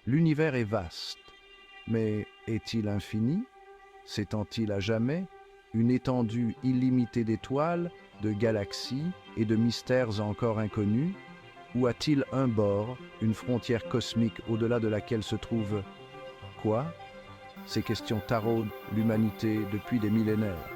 L'univers est vaste, mais est-il infini? S'étend-il à jamais? Une étendue illimitée d'étoiles, de galaxies et de mystères encore inconnus? Ou a-t-il un bord, une frontière cosmique au-delà de laquelle se trouve quoi? Ces questions taraudent l'humanité depuis des millénaires.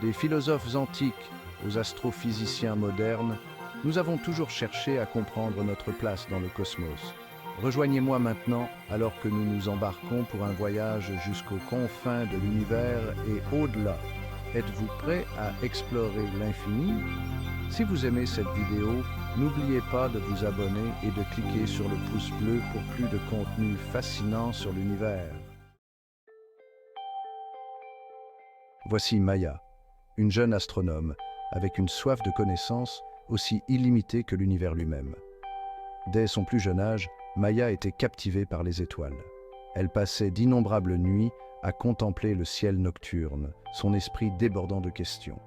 Des philosophes antiques aux astrophysiciens modernes, nous avons toujours cherché à comprendre notre place dans le cosmos. Rejoignez-moi maintenant alors que nous nous embarquons pour un voyage jusqu'aux confins de l'univers et au-delà. Êtes-vous prêt à explorer l'infini? Si vous aimez cette vidéo, n'oubliez pas de vous abonner et de cliquer sur le pouce bleu pour plus de contenu fascinant sur l'univers. Voici Maya, une jeune astronome avec une soif de connaissances aussi illimitée que l'univers lui-même. Dès son plus jeune âge, Maya était captivée par les étoiles. Elle passait d'innombrables nuits à contempler le ciel nocturne, son esprit débordant de questions.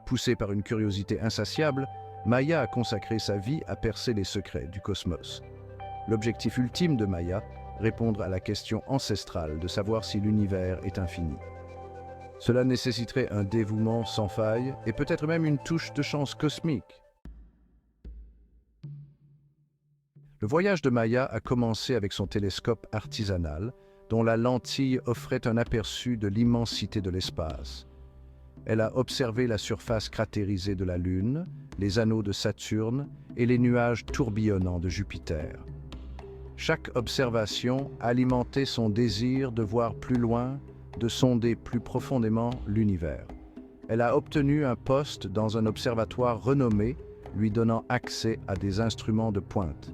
Poussée par une curiosité insatiable, Maya a consacré sa vie à percer les secrets du cosmos. L'objectif ultime de Maya, répondre à la question ancestrale de savoir si l'univers est infini. Cela nécessiterait un dévouement sans faille et peut-être même une touche de chance cosmique. Le voyage de Maya a commencé avec son télescope artisanal, dont la lentille offrait un aperçu de l'immensité de l'espace. Elle a observé la surface cratérisée de la Lune, les anneaux de Saturne et les nuages tourbillonnants de Jupiter. Chaque observation alimentait son désir de voir plus loin, de sonder plus profondément l'univers. Elle a obtenu un poste dans un observatoire renommé, lui donnant accès à des instruments de pointe.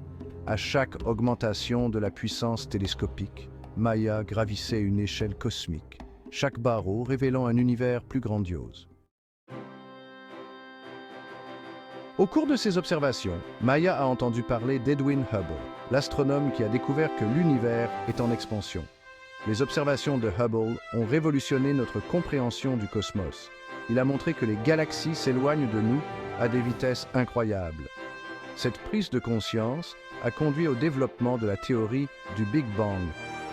À chaque augmentation de la puissance télescopique, Maya gravissait une échelle cosmique, chaque barreau révélant un univers plus grandiose. Au cours de ses observations, Maya a entendu parler d'Edwin Hubble, l'astronome qui a découvert que l'univers est en expansion. Les observations de Hubble ont révolutionné notre compréhension du cosmos. Il a montré que les galaxies s'éloignent de nous à des vitesses incroyables. Cette prise de conscience a conduit au développement de la théorie du Big Bang,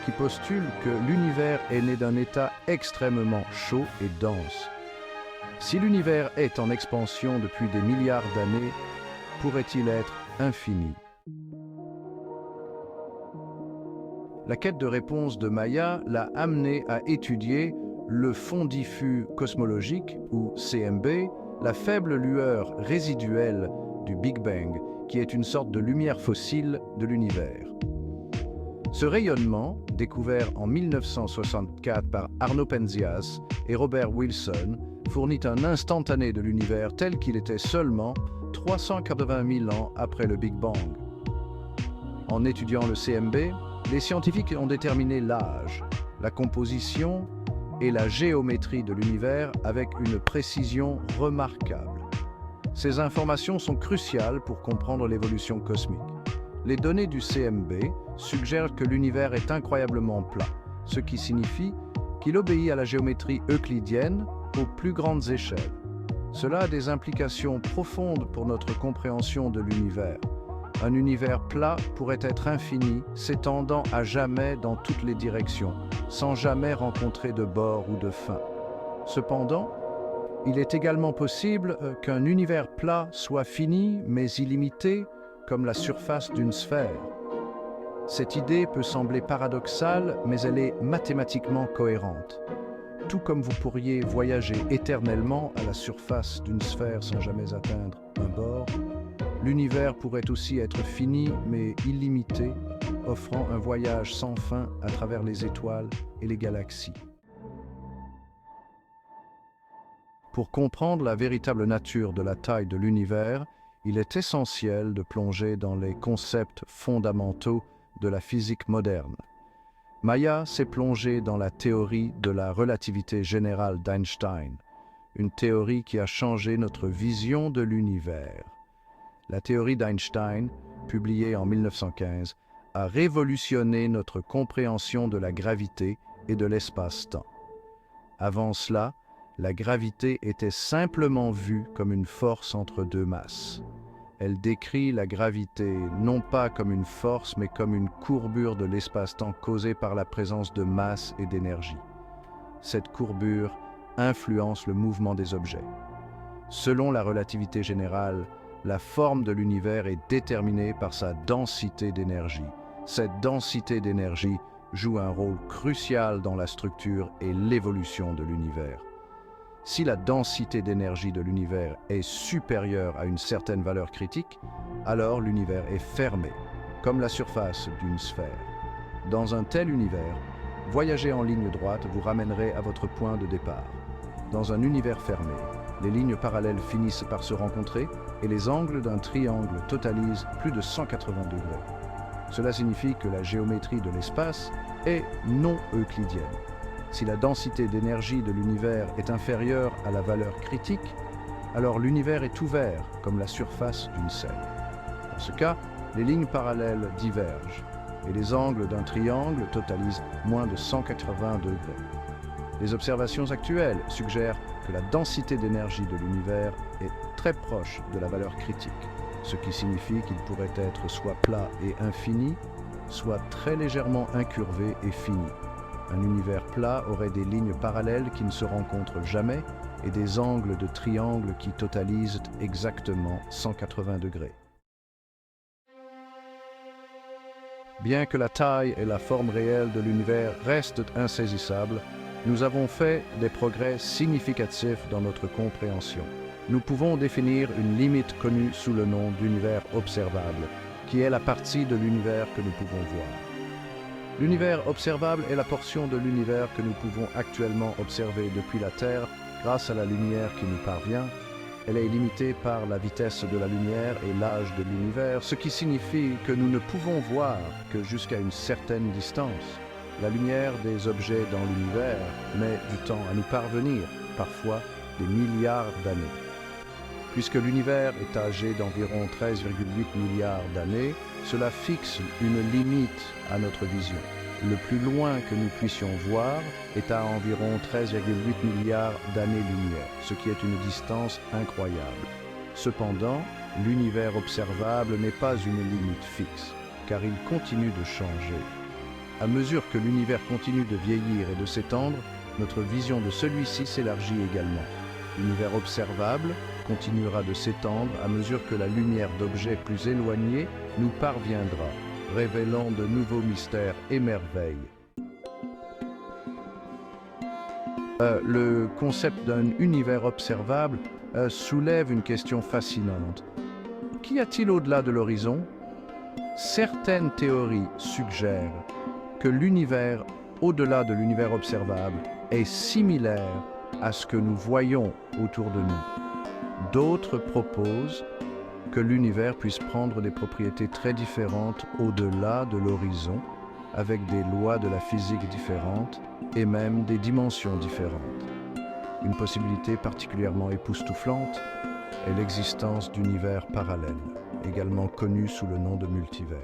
qui postule que l'univers est né d'un état extrêmement chaud et dense. Si l'univers est en expansion depuis des milliards d'années, pourrait-il être infini? La quête de réponse de Maya l'a amené à étudier le fond diffus cosmologique, ou CMB, la faible lueur résiduelle du Big Bang, qui est une sorte de lumière fossile de l'univers. Ce rayonnement, découvert en 1964 par Arno Penzias et Robert Wilson, fournit un instantané de l'univers tel qu'il était seulement 380 000 ans après le Big Bang. En étudiant le CMB, les scientifiques ont déterminé l'âge, la composition et la géométrie de l'univers avec une précision remarquable. Ces informations sont cruciales pour comprendre l'évolution cosmique. Les données du CMB suggèrent que l'univers est incroyablement plat, ce qui signifie qu'il obéit à la géométrie euclidienne aux plus grandes échelles. Cela a des implications profondes pour notre compréhension de l'univers. Un univers plat pourrait être infini, s'étendant à jamais dans toutes les directions, sans jamais rencontrer de bord ou de fin. Cependant, il est également possible qu'un univers plat soit fini mais illimité, comme la surface d'une sphère. Cette idée peut sembler paradoxale, mais elle est mathématiquement cohérente. Tout comme vous pourriez voyager éternellement à la surface d'une sphère sans jamais atteindre un bord, l'univers pourrait aussi être fini mais illimité, offrant un voyage sans fin à travers les étoiles et les galaxies. Pour comprendre la véritable nature de la taille de l'univers, il est essentiel de plonger dans les concepts fondamentaux de la physique moderne. Maya s'est plongée dans la théorie de la relativité générale d'Einstein, une théorie qui a changé notre vision de l'univers. La théorie d'Einstein, publiée en 1915, a révolutionné notre compréhension de la gravité et de l'espace-temps. Avant cela, la gravité était simplement vue comme une force entre deux masses. Elle décrit la gravité non pas comme une force, mais comme une courbure de l'espace-temps causée par la présence de masse et d'énergie. Cette courbure influence le mouvement des objets. Selon la relativité générale, la forme de l'univers est déterminée par sa densité d'énergie. Cette densité d'énergie joue un rôle crucial dans la structure et l'évolution de l'univers. Si la densité d'énergie de l'univers est supérieure à une certaine valeur critique, alors l'univers est fermé, comme la surface d'une sphère. Dans un tel univers, voyager en ligne droite vous ramènerait à votre point de départ. Dans un univers fermé, les lignes parallèles finissent par se rencontrer et les angles d'un triangle totalisent plus de 180 degrés. Cela signifie que la géométrie de l'espace est non euclidienne. Si la densité d'énergie de l'univers est inférieure à la valeur critique, alors l'univers est ouvert comme la surface d'une scène. Dans ce cas, les lignes parallèles divergent et les angles d'un triangle totalisent moins de 180 degrés. Les observations actuelles suggèrent que la densité d'énergie de l'univers est très proche de la valeur critique, ce qui signifie qu'il pourrait être soit plat et infini, soit très légèrement incurvé et fini. Un univers plat aurait des lignes parallèles qui ne se rencontrent jamais et des angles de triangle qui totalisent exactement 180 degrés. Bien que la taille et la forme réelle de l'univers restent insaisissables, nous avons fait des progrès significatifs dans notre compréhension. Nous pouvons définir une limite connue sous le nom d'univers observable, qui est la partie de l'univers que nous pouvons voir. L'univers observable est la portion de l'univers que nous pouvons actuellement observer depuis la Terre grâce à la lumière qui nous parvient. Elle est limitée par la vitesse de la lumière et l'âge de l'univers, ce qui signifie que nous ne pouvons voir que jusqu'à une certaine distance. La lumière des objets dans l'univers met du temps à nous parvenir, parfois des milliards d'années. Puisque l'univers est âgé d'environ 13,8 milliards d'années, cela fixe une limite à notre vision. Le plus loin que nous puissions voir est à environ 13,8 milliards d'années-lumière, ce qui est une distance incroyable. Cependant, l'univers observable n'est pas une limite fixe, car il continue de changer. À mesure que l'univers continue de vieillir et de s'étendre, notre vision de celui-ci s'élargit également. L'univers observable continuera de s'étendre à mesure que la lumière d'objets plus éloignés nous parviendra, révélant de nouveaux mystères et merveilles. Le concept d'un univers observable soulève une question fascinante. Qu'y a-t-il au-delà de l'horizon? Certaines théories suggèrent que l'univers au-delà de l'univers observable est similaire à ce que nous voyons autour de nous. D'autres proposent que l'univers puisse prendre des propriétés très différentes au-delà de l'horizon, avec des lois de la physique différentes et même des dimensions différentes. Une possibilité particulièrement époustouflante est l'existence d'univers parallèles, également connus sous le nom de multivers.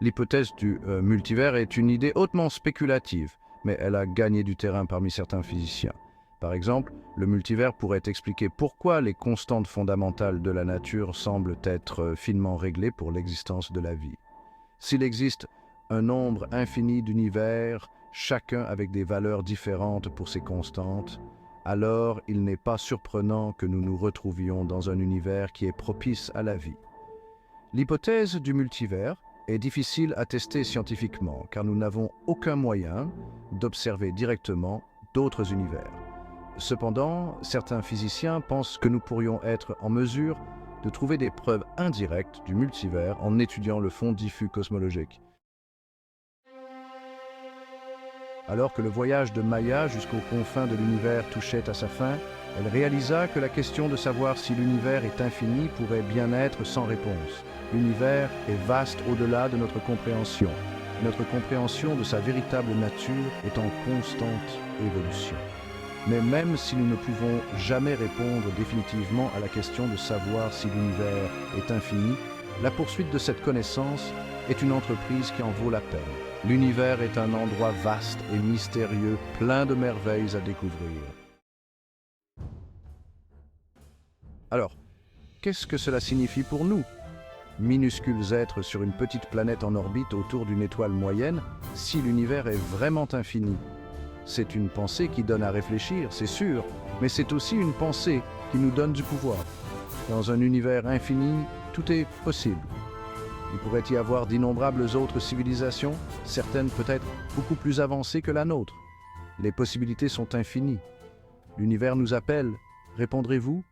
L'hypothèse du multivers est une idée hautement spéculative, mais elle a gagné du terrain parmi certains physiciens. Par exemple, le multivers pourrait expliquer pourquoi les constantes fondamentales de la nature semblent être finement réglées pour l'existence de la vie. S'il existe un nombre infini d'univers, chacun avec des valeurs différentes pour ces constantes, alors il n'est pas surprenant que nous nous retrouvions dans un univers qui est propice à la vie. L'hypothèse du multivers est difficile à tester scientifiquement car nous n'avons aucun moyen d'observer directement d'autres univers. Cependant, certains physiciens pensent que nous pourrions être en mesure de trouver des preuves indirectes du multivers en étudiant le fond diffus cosmologique. Alors que le voyage de Maya jusqu'aux confins de l'univers touchait à sa fin, elle réalisa que la question de savoir si l'univers est infini pourrait bien être sans réponse. L'univers est vaste au-delà de notre compréhension. Notre compréhension de sa véritable nature est en constante évolution. Mais même si nous ne pouvons jamais répondre définitivement à la question de savoir si l'univers est infini, la poursuite de cette connaissance est une entreprise qui en vaut la peine. L'univers est un endroit vaste et mystérieux, plein de merveilles à découvrir. Alors, qu'est-ce que cela signifie pour nous? Minuscules êtres sur une petite planète en orbite autour d'une étoile moyenne, si l'univers est vraiment infini. C'est une pensée qui donne à réfléchir, c'est sûr, mais c'est aussi une pensée qui nous donne du pouvoir. Dans un univers infini, tout est possible. Il pourrait y avoir d'innombrables autres civilisations, certaines peut-être beaucoup plus avancées que la nôtre. Les possibilités sont infinies. L'univers nous appelle. Répondrez-vous?